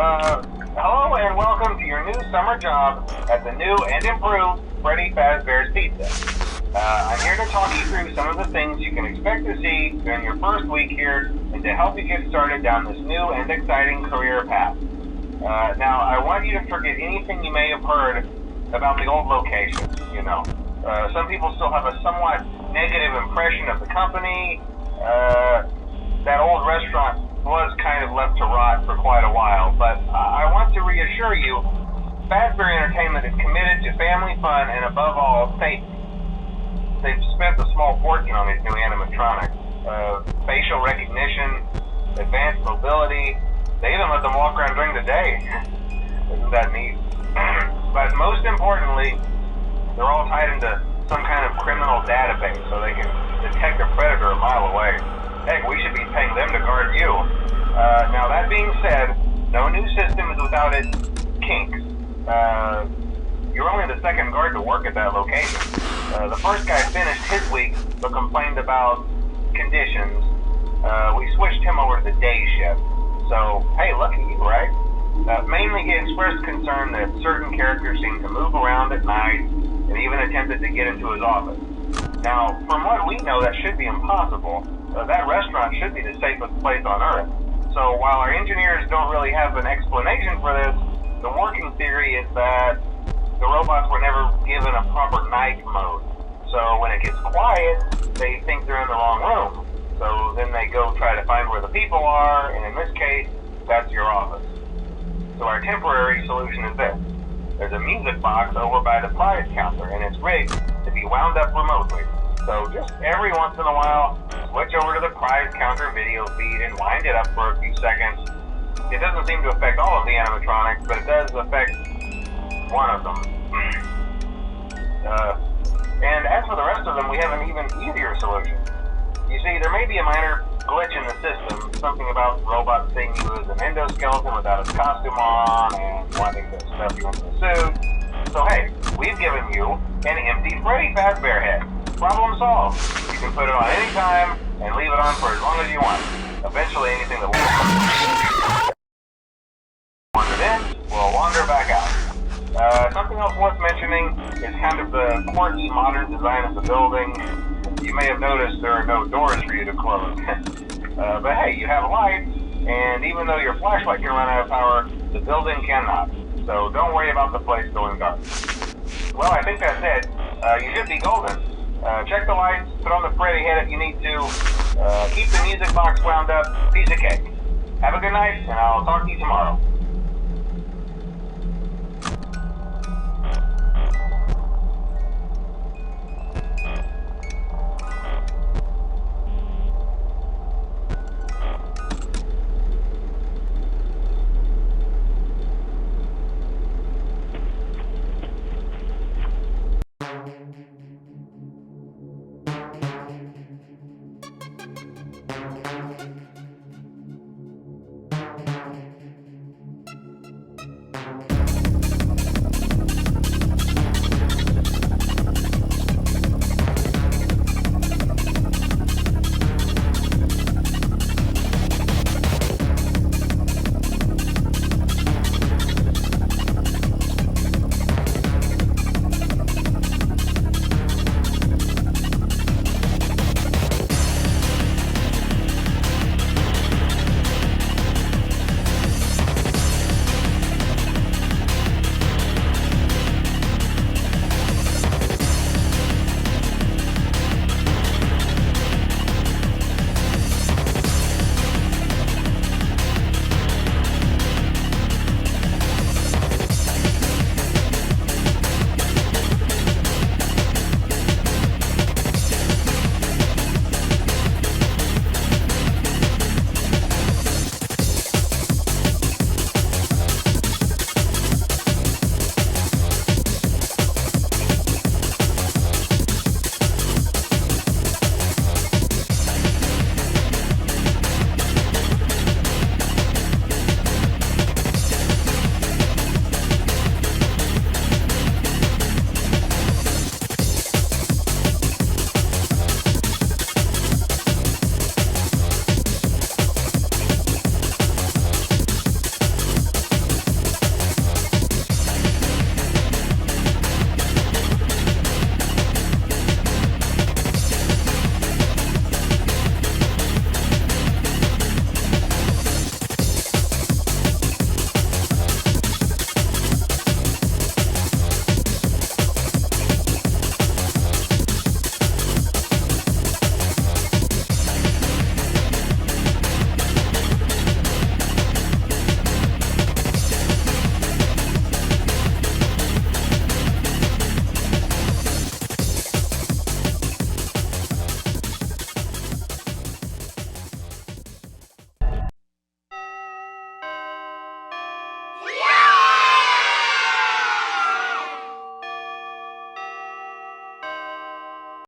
Hello and welcome to your new summer job at the new and improved Freddy Fazbear's Pizza. I'm here to talk you through some of the things you can expect to see during your first week here and to help you get started down this new and exciting career path. Now, I want you to forget anything you may have heard about the old location, some people still have a somewhat negative impression of the company. That old restaurant was kind of left to rot for quite a while, but I want to reassure you, Fazbear Entertainment is committed to family fun and above all, safety. They've spent a small fortune on these new animatronics. Facial recognition, advanced mobility, they even let them walk around during the day. Isn't that neat? But most importantly, they're all tied into some kind of criminal database so they can detect a predator a mile away. Heck, we should be paying them to guard you. Now that being said, no new system is without its kinks. You're only the second guard to work at that location. The first guy finished his week but complained about conditions. We switched him over to the day shift. So, hey, lucky you, right? Mainly he expressed concern that certain characters seemed to move around at night and even attempted to get into his office. Now, from what we know, that should be impossible. That restaurant should be the safest place on Earth. So while our engineers don't really have an explanation for this, the working theory is that the robots were never given a proper night mode. So when it gets quiet, they think they're in the wrong room. So then they go try to find where the people are, and in this case, that's your office. So our temporary solution is this. There's a music box over by the prize counter, and it's rigged to be wound up remotely. So just every once in a while, switch over to the prize counter video feed and wind it up for a few seconds. It doesn't seem to affect all of the animatronics, but it does affect one of them. And as for the rest of them, we have an even easier solution. You see, there may be a minor glitch in the system, something about robots seeing you as an ENDO skeleton without its costume on and wanting to stuff you into a suit. So hey, we've given you an empty Freddy Fazbear head. Problem solved. You can put it on any time and leave it on for as long as you want. Eventually anything that wandered in will wander back out. Something else worth mentioning is kind of the quirky modern design of the building. You may have noticed there are no doors for you to close. But hey, you have lights, and even though your flashlight can run out of power, the building cannot. So don't worry about the place going dark. Well, I think that's it. You should be golden. Check the lights, put on the Freddy head if you need to, keep the music box wound up, piece of cake. Have a good night, and I'll talk to you tomorrow.